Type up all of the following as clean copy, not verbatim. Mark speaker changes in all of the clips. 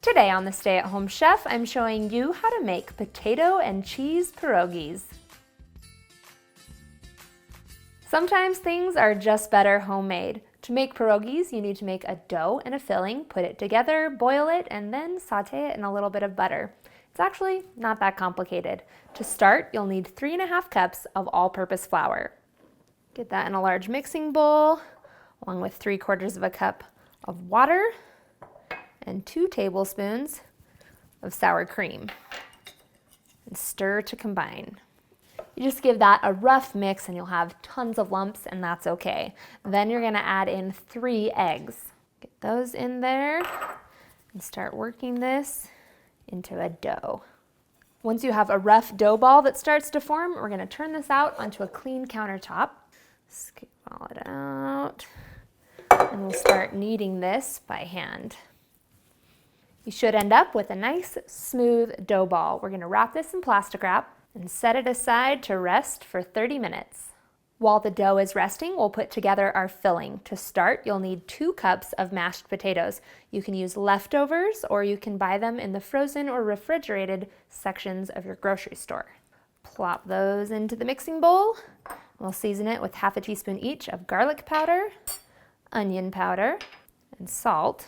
Speaker 1: Today on the Stay-at-Home Chef, I'm showing you how to make potato and cheese pierogies. Sometimes things are just better homemade. To make pierogies, you need to make a dough and a filling, put it together, boil it, and then saute it in a little bit of butter. It's actually not that complicated. To start, you'll need 3½ cups of all-purpose flour. Get that in a large mixing bowl, along with 3/4 cup of water and 2 tablespoons of sour cream. And stir to combine. You just give that a rough mix and you'll have tons of lumps, and that's okay. Then you're gonna add in 3 eggs. Get those in there and start working this into a dough. Once you have a rough dough ball that starts to form, we're gonna turn this out onto a clean countertop. Scoop all it out, and we'll start kneading this by hand. You should end up with a nice, smooth dough ball. We're gonna wrap this in plastic wrap and set it aside to rest for 30 minutes. While the dough is resting, we'll put together our filling. To start, you'll need 2 cups of mashed potatoes. You can use leftovers, or you can buy them in the frozen or refrigerated sections of your grocery store. Plop those into the mixing bowl. We'll season it with 1/2 teaspoon each of garlic powder, onion powder, and salt.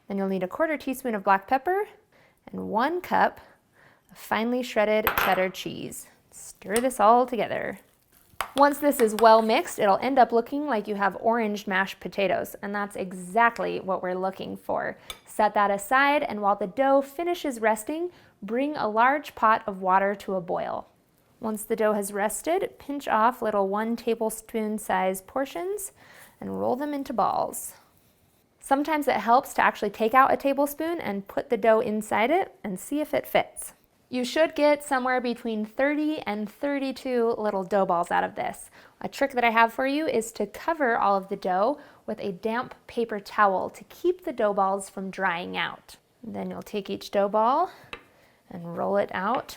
Speaker 1: Then you'll need 1/4 teaspoon of black pepper and 1 cup of finely shredded cheddar cheese. Stir this all together. Once this is well mixed, it'll end up looking like you have orange mashed potatoes, and that's exactly what we're looking for. Set that aside, and while the dough finishes resting, bring a large pot of water to a boil. Once the dough has rested, pinch off little 1 tablespoon size portions and roll them into balls. Sometimes it helps to actually take out a tablespoon and put the dough inside it and see if it fits. You should get somewhere between 30 and 32 little dough balls out of this. A trick that I have for you is to cover all of the dough with a damp paper towel to keep the dough balls from drying out. Then you'll take each dough ball and roll it out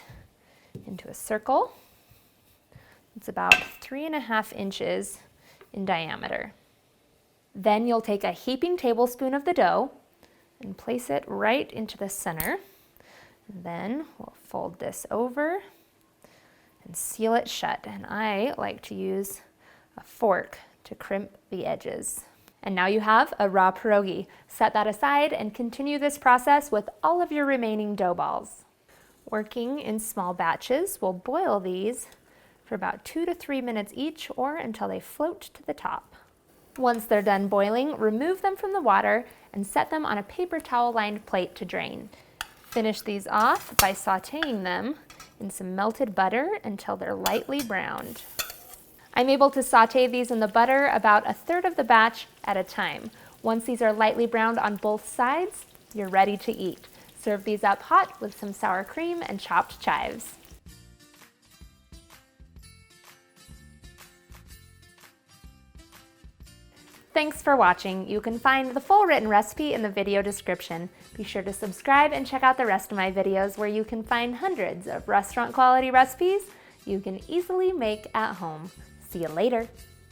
Speaker 1: into a circle. It's about 3½ inches in diameter. Then you'll take a heaping tablespoon of the dough and place it right into the center. And then we'll fold this over and seal it shut. And I like to use a fork to crimp the edges. And now you have a raw pierogi. Set that aside and continue this process with all of your remaining dough balls. Working in small batches, we'll boil these for about 2 to 3 minutes each, or until they float to the top. Once they're done boiling, remove them from the water and set them on a paper towel-lined plate to drain. Finish these off by sauteing them in some melted butter until they're lightly browned. I'm able to saute these in the butter about 1/3 of the batch at a time. Once these are lightly browned on both sides, you're ready to eat. Serve these up hot with some sour cream and chopped chives. Thanks for watching. You can find the full written recipe in the video description. Be sure to subscribe and check out the rest of my videos, where you can find hundreds of restaurant quality recipes you can easily make at home. See you later.